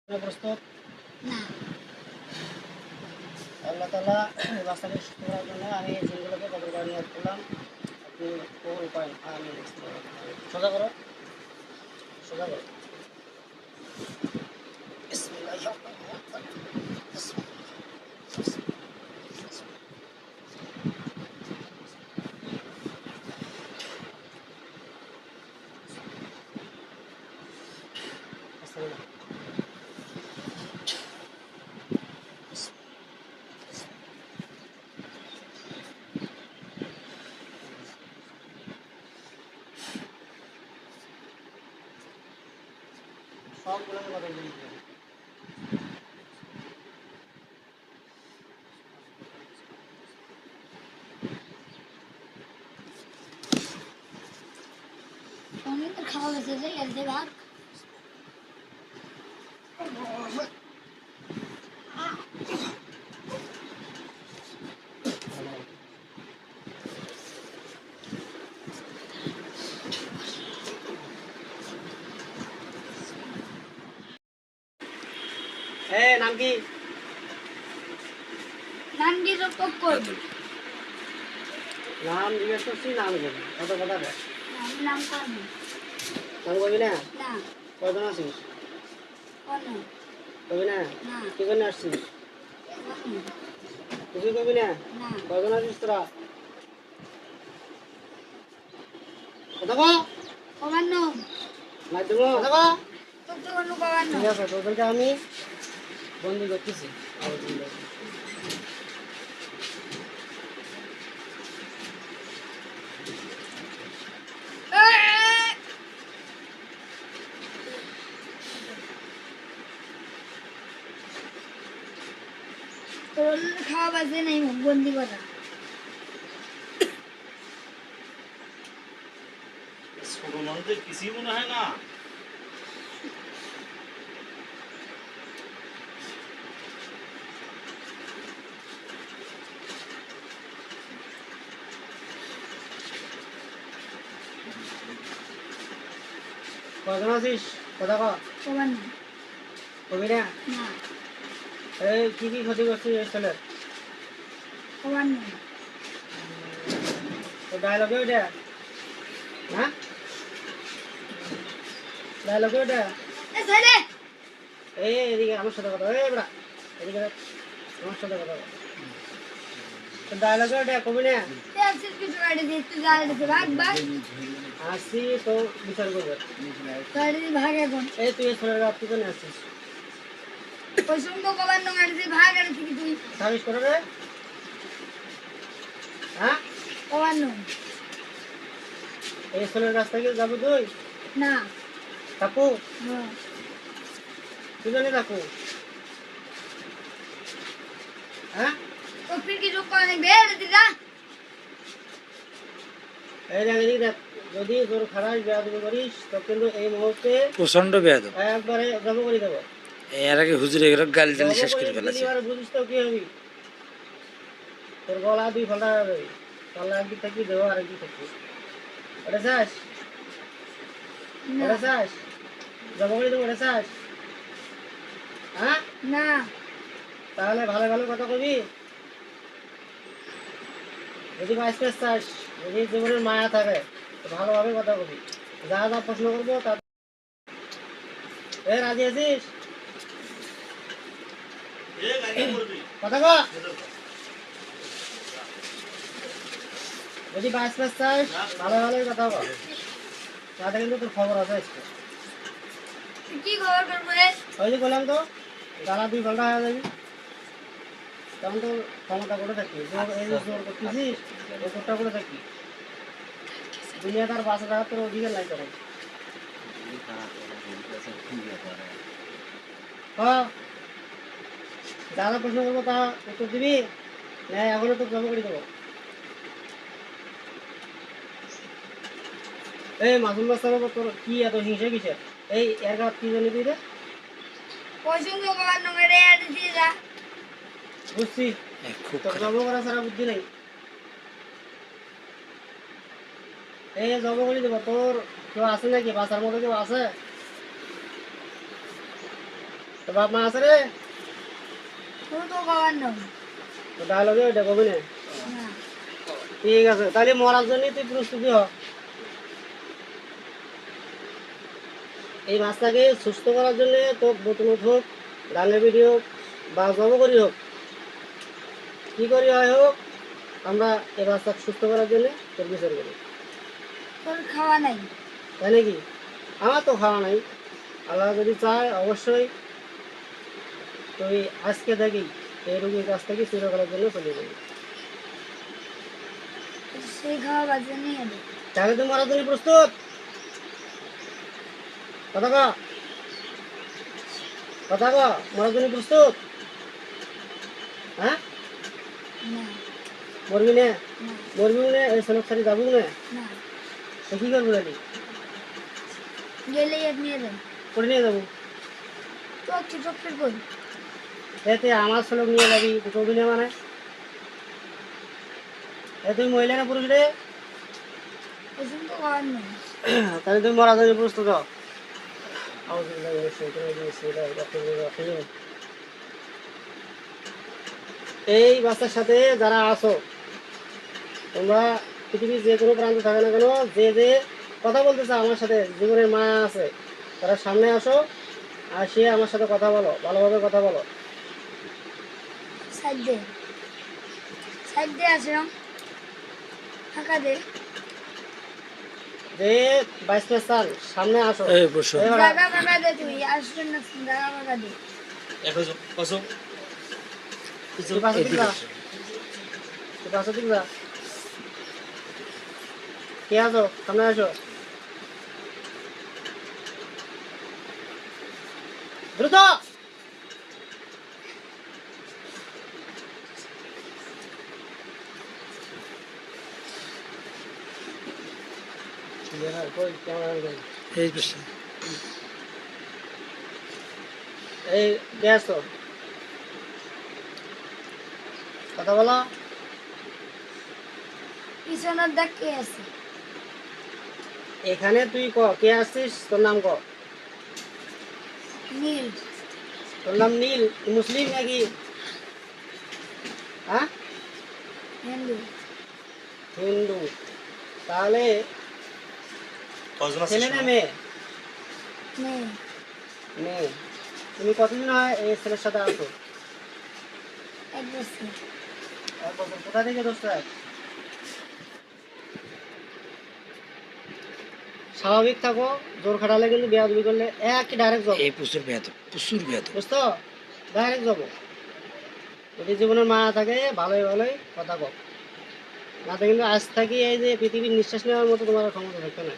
প্রস্তুত? না। আল্লাহ তাআলা বাচ্চাকে সুস্থ করার জন্য আমি এই জিনগুলোকে কবর করে নিয়ত করলাম। আপনি কবুল করেন। আমিন। সোজা করো, সোজা করো। বিসমিল্লাহির রহমানির রহিম। বিসমিল্লাহ। সবগুলোকে কবর করে নিলাম। অনেক খাওয়া গেছে যে এলতে ভাগ নাম কি? নাম দিয়ে তো করবি। নাম জিজ্ঞেস করছি, নাম বলবি। কত কথা বল। নাম করবি নাম করবি না? না। কয়জন আছিস? কোনো করবি না? না। কি জন্য আসছিস? কোনো কিছুই করবি না? না। কয়জন আছিস তোরা? কথা বল। কমান্য মাধ্যম কথা বল। তোর তো কোনো কমান্য ঠিক আছে, তোদেরকে আমি বন্দি করতেছি। তোর খাওয়া বাজে নেই মুখ বন্দি করা। ছোট মানুষদের কিছুই মনে হয় না। কয়জন আছিস? কথা কর। কমান্য করবি না? না। এই কি কি ক্ষতি করছিস এই ছেলের? কমান্য তো ডায়লগে ওইটা, হ্যাঁ ডায়লগে ওইটা। এ ছেড়ে এই এদিকে আমার সাথে কথা বল। এই বড়া এদিকে দেখ, আমার সাথে কথা বল। তো ডায়লগে ওইটা করবি না? তে আসিস কিছু গাড়ি দিয়ে তুই গাড়ি দিয়ে ভাগ ভাগ আসি তো বিচার করবে। গাড়ি দিয়ে ভাগ এখন এই তুই এই ছেলের বাপ তুই কেন আসছিস? ওই সঙ্গে কমান্য গাড়ি দিয়ে ভাগ আর কি তুই সার্ভিস করে রে, হ্যাঁ কমান্য এই ছেলের কাছ থেকে যাবো তুই? না। থাকু হ্যাঁ তুই জানি থাকু, হ্যাঁ তো ফির কিছু করে বের দিদা এই দেখ এদিকে দেখ, যদি তোর খারাপ বেয়াদবি করিস তো কিন্তু এই মুহূর্তে প্রচন্ড বেয়াদব। একবারে জব করে দেবো। এর আগে হুজুর এগুলো গালি টালি জব শেষ করে করে ফেলেছে। দিলি আর বুঝিস তো কি হবি, তোর গলা দুই ফোল্ডার হবে। পাল্লা একদিক থাকবি, দেবো আরেকদিক থাকবি। ওটা চাস? ওটা না চাস? জব করে দেবো, ওটা চাস? হ্যাঁ না তাহলে ভালো ভালো কথা কবি। যদি বাইসপেস চাস, যদি জীবনের মায়া থাকে তো ভালোভাবে কথা কবি। যা যা প্রশ্ন করবো তা রাজি আছিস? এ গাড়ি করবি। কথা কর। যদি বাইসপেস চাস ভালো ভালোই কথা কর, তাতে কিন্তু তোর খবর আছে আজকে। কি খবর করবো রে ওই যে বললাম তো, গালা দুই ঘন্টা হয়ে যাবি, তখন তো ক্ষমতা করে থাকবি। এই যে জোর করতেছিস, ওই জোরটা করে থাকবি। দুনিয়া তার ৫,০০০ তোর অধিকার নাই তখন। হ্যাঁ যা যা প্রশ্ন করবো তা উত্তর দিবি, না এখনো তো জমা করে দেবো। এই মাসুম বাচ্চার উপর তোর কি এত হিংসা কিসের? এই এর গাছ কি জানি তুই রে? ওই সঙ্গে কমান্য গাড়ি আর দিয়ে যা বুঝছি, খুব তোর খারাপ। জব করা ছাড়া বুদ্ধি নেই। এই জব করে দেবো। তোর কেউ আছে নাকি? বাচ্চার মতো কেউ আছে? তো বাপ মা আছে রে? তুই তো কবার নয় তো ডায়লগে ওইটা কবি না। না ঠিক আছে, তাহলে মরার জন্য তুই প্রস্তুতি হ। এই মাছটাকে সুস্থ করার জন্য তো বোতল হোক, গানের ভিডিও বা জব করি হোক, কি করি হয় হোক, আমরা এই মাছটাকে সুস্থ করার জন্য তোর বিচার করি। তোর খাওয়া নাই তাই নাকি? আমার তো খাওয়া নাই, আল্লাহ যদি চায় অবশ্যই তুই আজকে দেখি এই রোগীর কাছ থেকে চিরকালের জন্য চলে যাবি। সেই খাওয়া বাজে নিয়ে এলো তাহলে তুমি মরার জন্য প্রস্তুত? কথা ক, কথা ক, মরার জন্য প্রস্তুত? হ্যাঁ, না মরবি না? না মরবি না? এই সনক সারি যাবো না? না তো কি করবো নাকি? গেলেই এক নিয়ে যান করে নিয়ে যাবো। চোখ চোখ করি এতে আমার সনক নিয়ে যাবি, দুটো অভিনয় মানে এ তুই মহিলা না পুরুষ রে? ওষুধ তো খাওয়ার নয় তাহলে তুমি মরার জন্য প্রস্তুত হও। এই বাচ্চার সাথে যারা আছো, তোমরা পৃথিবীর যে কোনো প্রান্তে থাকে না কেন, যে যে কথা বলতে চাও আমার সাথে, জীবনের মায়া আছে, তারা সামনে আসো, আসে আমার সাথে কথা বলো, ভালোভাবে কথা বলো। সাইড দে আসলাম ফাঁকা দে যে বাইশ সাল সামনে আসো। এই বসো। এই বাড়া, জায়গা ফাঁকা দে তুই আসবেন না জায়গা ফাঁকা দে তুই পাশে দিক যা, তুই পাশে দিক যা। কে আছো? সামনে আসো দ্রুত। কই ক্যামেরা? এই বসো। এই কে আছো? কথা বলো। পিছনের দেখ কে আছে এখানে তুই ক কে আসছিস, তোর নাম ক। নীল তোর নাম নীল? তুই মুসলিম নাকি? হ্যাঁ, হিন্দু হিন্দু। তাহলে কজন আছে ছেলে না মেয়ে? মেয়ে মেয়ে। তুমি কতদিন হয় এই ছেলের সাথে আছো? এক বছর এক বছর। কোথা থেকে দোস্ত? স্বাভাবিক থাকো, জোর খাটালে কিন্তু বেয়াদবি করলে এক ডাইরেক্ট যাবো, এই প্রচুর বেয়াদব, প্রচুর বেয়াদব। বুঝতো? ডাইরেক্ট যাবো। যদি জীবনের মায়া থাকে ভালোই ভালোই কথা কও, নাতে কিন্তু আজ থাকি এই যে পৃথিবীর নিঃশ্বাস নেওয়ার মতো তোমার ক্ষমতা থাকবে না।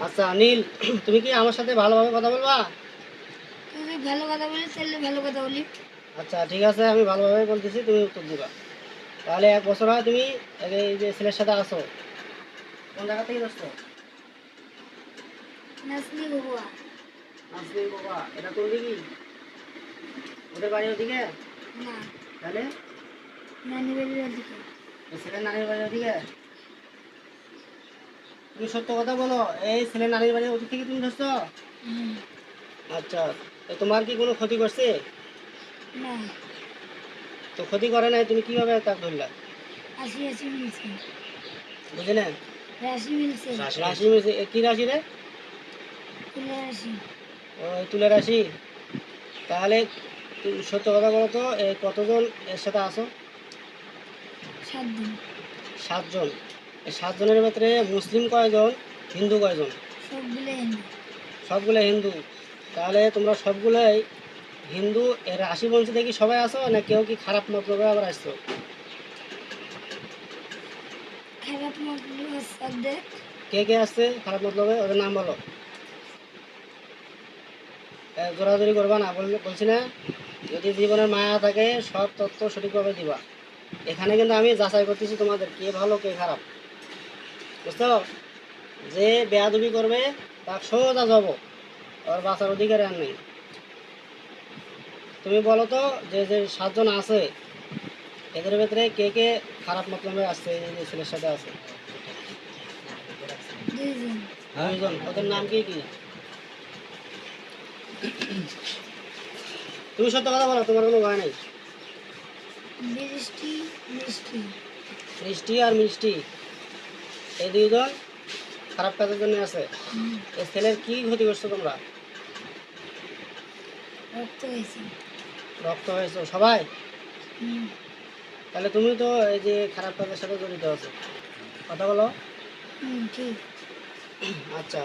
আচ্ছা নীল, তুমি কি আমার সাথে ভালোভাবে কথা বলবা? তুই যদি ভালো কথা বলিস তাহলে ভালো কথা বলি আচ্ছা ঠিক আছে, আমি ভালোভাবে বলতেছি, তুমি উত্তর দিবা। তাহলে এক বছর হয় তুমি এই যে ছেলের সাথে আসো, কোন জায়গা থেকে দোস্ত? নাচনি বাবুয়া নাসরিন বাবা, এটা কোন দিকে? ওদের বাড়ি ওদিকে? না তাহলে নানি বাড়ির দিকে এই ছেলের নানির বাড়ি ওদিকে? তুমি সত্য কথা বলো, এই ছেলের নানির বাড়ি ওদিক থেকে তুমি ধরছো? আচ্ছা, তো তোমার কি কোনো ক্ষতি করছে? না তো ক্ষতি করে নাই, তুমি কিভাবে তাক ধরলা? আসি মিলছে বুঝি না? রাশি মিলছে রাশি মিশে কি রাশি রে? তুলে রাশি ওই তুলে রাশি। তাহলে তুমি সত্য কথা বলো তো, এই কতজন এর সাথে আসো? 7 দিন 7 জন। এই 7 জনের ভেতরে মুসলিম কয়জন, হিন্দু কয়জন? সবগুলো হিন্দু সবগুলো হিন্দু। তাহলে তোমরা সবগুলোই হিন্দু, এর রাশি বংশী দেখি সবাই আসো, না কেউ কি খারাপ মতলবে আবার আসছো? খারাপ মতলব দেখ কে কে আসছে খারাপ মতলবে, ওদের নাম বলো। জোরাজোরি করবা না, বলছি না? যদি জীবনের মায়া থাকে সব তথ্য সঠিকভাবে দিবা। এখানে কিন্তু আমি যাচাই করতেছি তোমাদের কে ভালো কে খারাপ, বুঝছো? যে বেয়াদবি করবে তার সোজা যাব, আর বাঁচার অধিকার আর নেই। তুমি বলো তো, যে যে 7 জন আছে এদের ভেতরে কে কে খারাপ মতলবে আসছে, এই যে ছেলের সাথে আছে? 2 জন 2 জন। ওদের নাম কি কি? তুমি সত্য কথা বলো, তোমার কোনো ভয় নেই। বৃষ্টি মিষ্টি মিষ্টি আর মিষ্টি এই দুইজন খারাপ কাজের জন্য আছে। এই ছেলের কি ক্ষতি করছো তোমরা? রক্ত হয়েছে। রক্ত হয়েছে সবাই? হুম, তাহলে তুমি তো এই যে খারাপ কাজের সাথে জড়িত আছো, কথা বলো। ঠিক। আচ্ছা,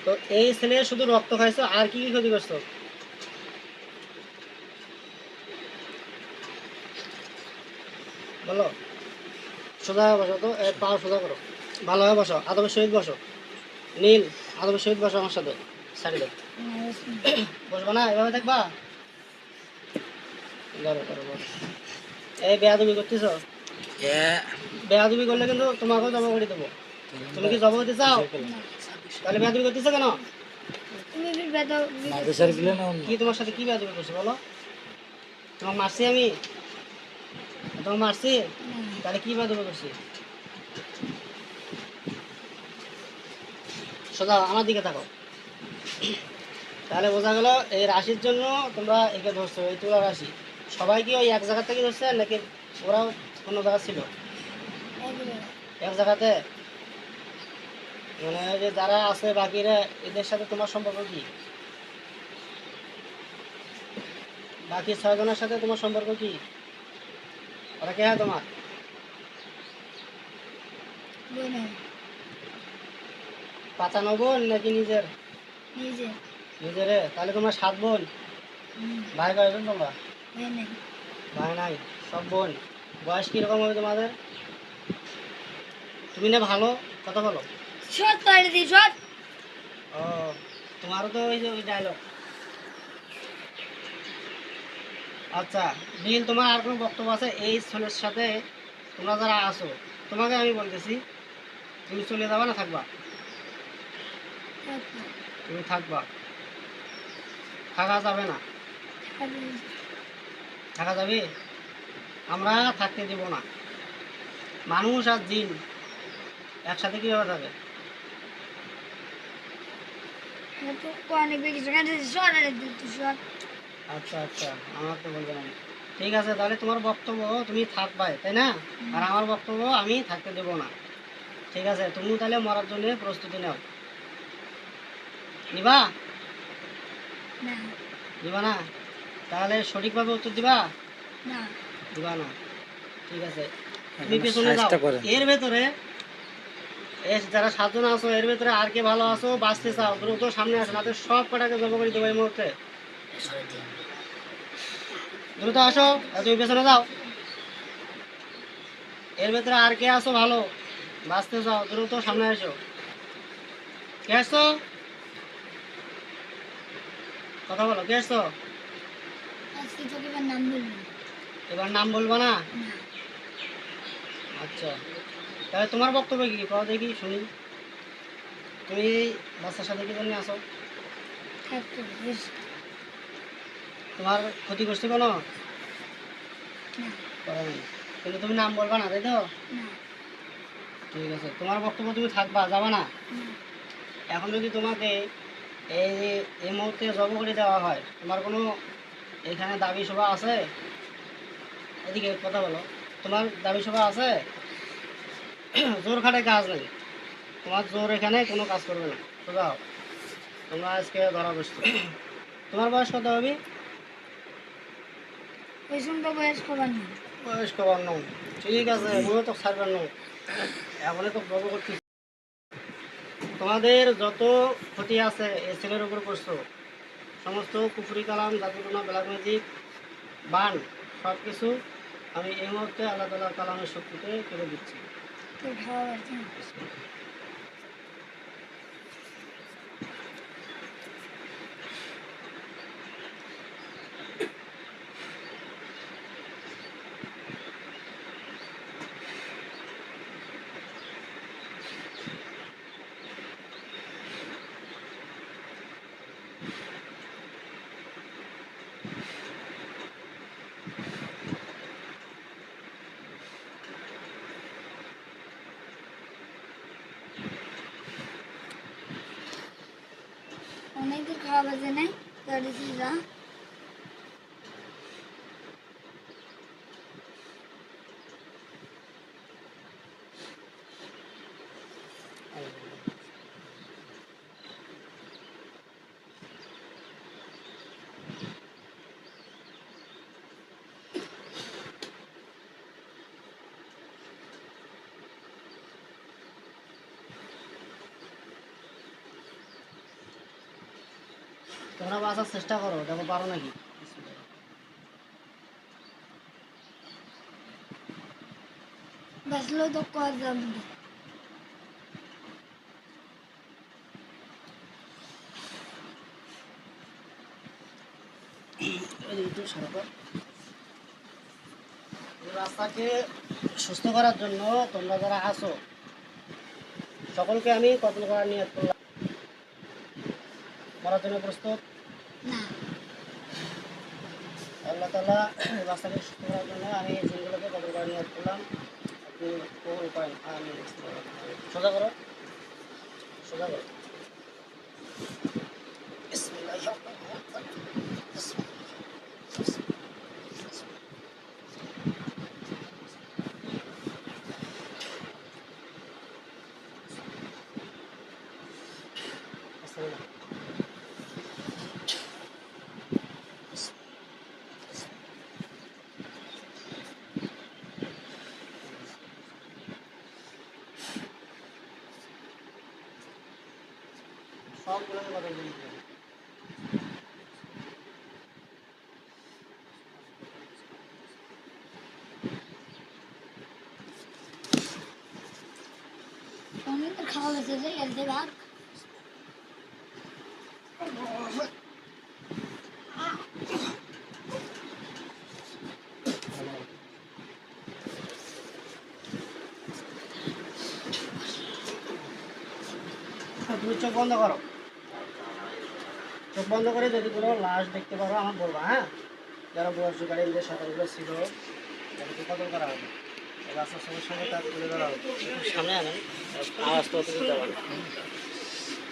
তো এই ছেলে শুধু রক্ত খাইছো, আর কি কি ক্ষতি করছো? বলো। সোজা বসো তো, পাও সোজা করো, ভালোভাবে বসো, আদবের সহিত বসো। নীল, আদবের সহিত বসো আমার সাথে, সাইডে বসবা না, এভাবে দেখবা। ধরো ধরো বসো। এই বেয়াদবি করতেছো, বেয়াদবি করলে কিন্তু তোমাকেও জমা করে দেবো। তুমি কি জমা করতে চাও? তাহলে বেয়াদবি করতেছো কেন? তুমি ফির বেদা মাদ্রাসার গেলে না অন্য কি তোমার সাথে কি বেয়াদবি করছো বলো? তোমাকে মারছি আমি? তোমাকে মারছি? তাহলে কি বেয়াদবি করছি? সোজা আমার দিকে থাকো। তাহলে বোঝা গেল এই রাশির জন্য তোমরা একে ধরছো, এই তুলা রাশি। সবাই কি ওই এক জায়গা থেকে ধরছে নাকি ওরাও অন্য জায়গা ছিল? এক জায়গাতে। মানে ওই যে যারা আছে বাকিরা, এদের সাথে তোমার সম্পর্ক কি? বাকি 6 জনের সাথে তোমার সম্পর্ক কি? ওরা কে হয় তোমার? পাতানো বোন নাকি নিজের? নিজে নিজেরে? তাহলে তোমার 7 বোন। ভাই কয়জন তোমরা? নেই ভাই নাই, সব বোন। বয়স কিরকম হবে তোমাদের? তুমি না ভালো কথা বলো। শট পাড়ে দি শট। ও, তোমারও তো ওই যে ওই ডায়লগ। আচ্ছা নীল, তোমার আর কোনো বক্তব্য আছে এই ছেলের সাথে? তোমরা যারা আছো, তোমাকে আমি বলতেছি, তুমি চলে যাবা না থাকবা? তুমি থাকবা, থাকা যাবে না। থাকা যাবে? আমরা থাকতে দেব না। মানুষ আর জিন একসাথে কীভাবে থাকে? তো অনেক বেশি শট আরে দি শট। আচ্ছা আচ্ছা, আমার তো বলবে না। ঠিক আছে, তাহলে তোমার বক্তব্য তুমি থাকবাই, তাই না? আর আমার বক্তব্য আমি থাকতে দেব না। ঠিক আছে, তুমি তাহলে মরার জন্য প্রস্তুতি নাও। নিবা? না দিবা না? তাহলে সঠিকভাবে উত্তর দিবা? না দিবা না? ঠিক আছে, তুমি পেছনে যাও। সাজটা করেন। এর ভেতরে যারা 7 জন আছো, এর ভেতরে আর কে ভালো আছো, বাঁচতে চাও, দ্রুত সামনে আসো, নাতে সব কটাকে জব করে দেবো এই মুহূর্তে। দ্রুত আসো, আর তুমি পেছনে যাও। এর ভেতরে আর কে আসো ভালো, বাঁচতে চাও, দ্রুত সামনে আসো। কে আসছো? কথা বলো, কে আসছো? আজকে তোকে এবার নাম বলবো এবার নাম বলবা না? না। আচ্ছা, তাহলে তোমার বক্তব্য কি পাও দেখি শুনি। তুমি বাচ্চার সাথে কি জন্য আসো? থাকতো বেশ তোমার ক্ষতি করছে কোনো? না করে নাই। কিন্তু তুমি নাম বলবা না, তাই তো? না ঠিক আছে, তোমার বক্তব্য তুমি থাকবা, যাবা না। না এখন যদি তোমাকে এই এই মুহূর্তে জব করে দেওয়া হয়, তোমার কোনো এখানে দাবি সভা আছে? এদিকে কথা বলো, তোমার দাবি সভা আছে? জোর খাটে কাজ নেই, তোমার জোর এখানে কোনো কাজ করবে না। বুঝাও, তোমরা আজকে ধরা বসছো। তোমার বয়স কত হবে? ওই সঙ্গে বয়স খবর নেই। বয়স কবার নও। ঠিক আছে, মনে তো ছাড়বেন নও, এখনই তো জব করছি। তোমাদের যত ক্ষতি আছে এই ছেলের উপর করছো, সমস্ত কুফরি কালাম, জাদুটনা, ব্ল্যাক ম্যাজিক, বান, সব কিছু আমি এই মুহূর্তে আল্লাহ তাআলার কালামের শক্তিতে কেড়ে দিচ্ছি। তোর খাওয়া পারছে না। অনেক দূর খাওয়া বাজে নাই। 33 তোমরা বাসার চেষ্টা করো, দেখো পারো নাকি। बसलो तो कर जब রাস্তাকে সুস্থ করার জন্য তোমরা যারা আসো সকলকে আমি কতল করার নিয়ত করলাম। করার জন্য প্রস্তুত? ना আল্লাহ তাআলা রাস্তাকে সুস্থ করার জন্য আমি এই জিনগুলোকে কতল করার নিয়ত করলাম। আপনি কবুল করেন। আমিন। সোজা করো, সোজা করো। বিসমিল্লাহির রহমানির রহিম। সবগুলোকে বদল করে দিতে হবে। उन्हें तो खाओ वैसे से कर दे भाग তুমি চোখ বন্ধ করো, চোখ বন্ধ করে যদি কোনো লাশ দেখতে পারো আমার বলবা, হ্যাঁ? যারা বয়স্ক গাড়িদের সাঁতারগুলো ছিল তাদেরকে কতল করা হবে, রাস্তার সঙ্গে সঙ্গে তার তুলে ধরা হবে। একটু সামনে আনেন, আওয়াজ তো অতটুকু যাবে না।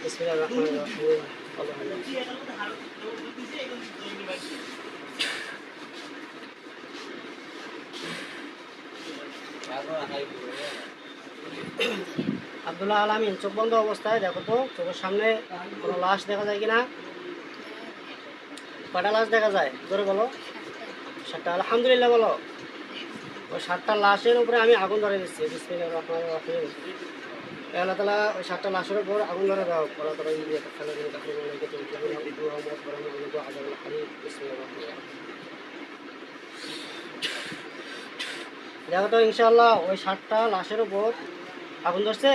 বিসমিল্লাহির রহমানির রহিম। আব্দুল্লাহ আলামিন চোখ বন্ধ অবস্থায় দেখো তো চোখের সামনে কোনো লাশ দেখা যায় কিনা। কয়টা লাশ দেখা যায় জোরে বলো? 7টা। আলহামদুলিল্লাহ বলো। ওই 7টা লাশের উপরে আমি আগুন ধরে দিচ্ছি। বিসমিল্লাহির রহমানির রহিম। আল্লাহ তাআলা ওই 7টা লাশের উপর আগুন ধরে দাও। আল্লাহ তাআলা ইয়ে ফেলে দিন তাকে মনে করে তুমি তুমি উদু রহমত করম উদু আযাবুল হারিম। বিসমিল্লাহির রহমানির রহিম। দেখো তো ইনশাআল্লাহ ওই 7টা লাশের উপর আগুন ধরছে।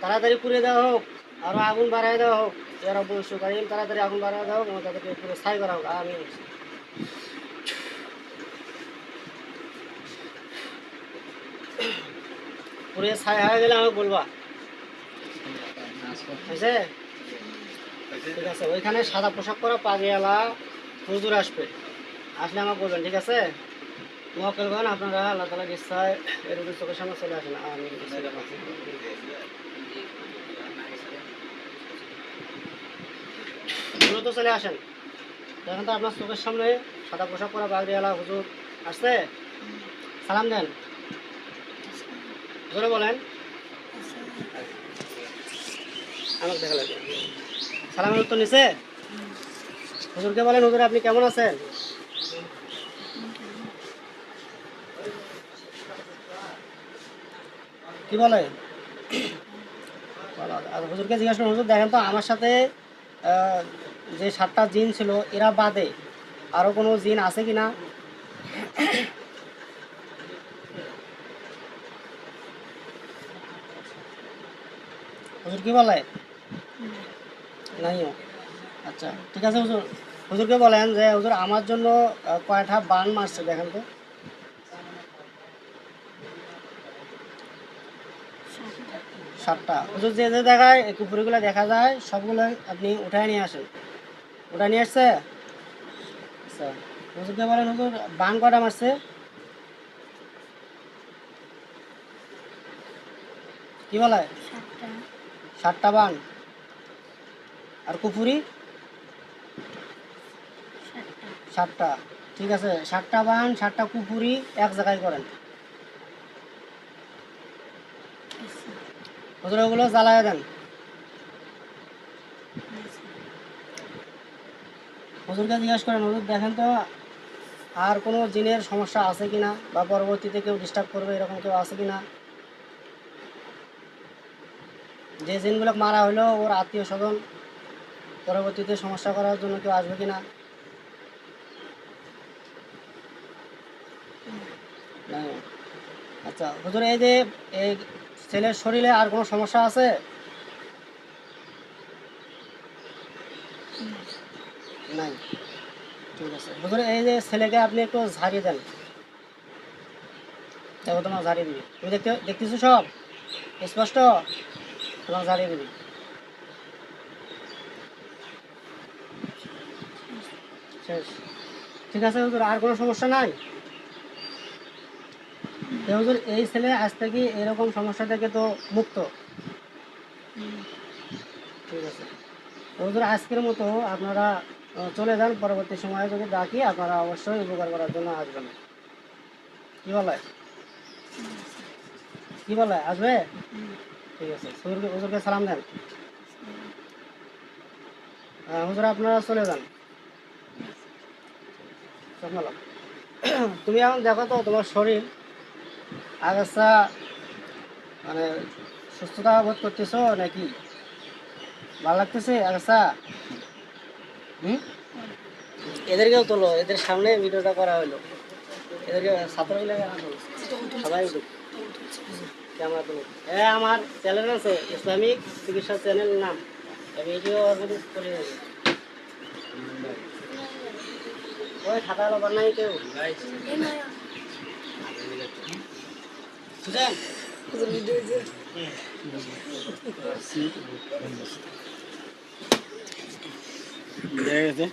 তাড়াতাড়ি পুড়িয়ে দেওয়া হোক, আরো আগুন বাড়ায় দেওয়া হোক। ইয়া রাব্বুল কারীম, তাড়াতাড়ি আগুন বাড়ায় দেওয়া হোক এবং তাদেরকে পুরো ছাই করা হোক। আমিন। পুরো ছাই হয়ে গেলে আমাকে বলবা, বুঝছে? ঠিক আছে, ওইখানে সাদা পোশাক পরা পাগড়িওয়ালা হুজুর আসবে, আসলে আমাকে বলবেন, ঠিক আছে? মোয়াক্কেলগণ আপনারা আল্লাহ তাআলার ইচ্ছায় এর উপর চোখের সামনে চলে আসেন। আমিন। দ্রুত চলে আসেন। দেখেন তো আপনার চোখের সামনে সাদা পোশাক পরা পাগড়িওয়ালা হুজুর আসছে। সালাম দেন, জোরে বলেন। আমাকে দেখা লাগে। সালামের উত্তর নিছে। হুজুরকে বলেন, হুজুর আপনি কেমন আছেন? কি বলে? আর হুজুরকে জিজ্ঞাসা করুন, হুজুর দেখেন তো আমার সাথে যে 7টা জিন ছিল এরা বাদে আরো কোনো জিন আছে কিনা? হুজুর কি বলে? নাইও। আচ্ছা ঠিক আছে হুজুর, হুজুরকে বলেন যে হুজুর আমার জন্য কয়টা বান মারছে দেখেন তো। 7টা। হুজুর যে যে জায়গায় কুপুরিগুলো দেখা যায় সবগুলো আপনি উঠায় নিয়ে আসেন। উঠায় নিয়ে আসছে? আচ্ছা হুজুরকে বলেন, হুজুর বান কয়টা মারছে? কি বলে? 7টা বান। আর কুপুরি? 7টা, ঠিক আছে, 7টা বান 7টা কুপুরি এক জায়গায় করেন। হুজুর ওগুলো জ্বালায় দেন। হুজুরকে জিজ্ঞাসা করেন, হুজুর দেখেন তো আর কোনো জিনের সমস্যা আছে কিনা, বা পরবর্তীতে কেউ ডিস্টার্ব করবে এরকম কেউ আছে কিনা, যে জিনগুলো মারা হলো ওর আত্মীয় স্বজন পরবর্তীতে সমস্যা করার জন্য কেউ আসবে কিনা। না। আচ্ছা হুজুর, এই যে এই ছেলের শরীরে আর কোনো সমস্যা আছে? নাই। ঠিক আছে হুজুর, এই যে ছেলেকে আপনি একটু ঝাড়িয়ে দেন। দেখো তোমার ঝাড়িয়ে দিবি, তুমি দেখতেছো সব স্পষ্ট, তোমার ঝাড়িয়ে দিবি। শেষ। ঠিক আছে হুজুর, আর কোনো সমস্যা নাই? তো হুজুর এই ছেলে আজ থেকে এরকম সমস্যা থেকে তো মুক্ত। ঠিক আছে তো হুজুর, আজকের মতো আপনারা চলে যান, পরবর্তী সময়ে যদি ডাকি আপনারা অবশ্যই উপকার করার জন্য আসবেন। কি বলে, কি বলে, আসবে? ঠিক আছে, হুজুরকে সালাম দেন। হুজুর আপনারা চলে যান। সালাম। তুমি এখন দেখো তো তোমার শরীর আগাছা মানে সুস্থতা বোধ করতেছো নাকি? ভালো লাগতেছে আগাছা? হুম, এদেরকেও তোলো, এদের সামনে ভিডিওটা করা হলো, এদেরকে ছাত্রগুলো সবাই উঠুক, ক্যামেরা তুলুক। আমার চ্যানেল আছে ইসলামিক চিকিৎসা চ্যানেল নাম, ভিডিও করে দেবে। ওই খাতা লবার নাই কেউ বুঝলেন? দেখা গেছে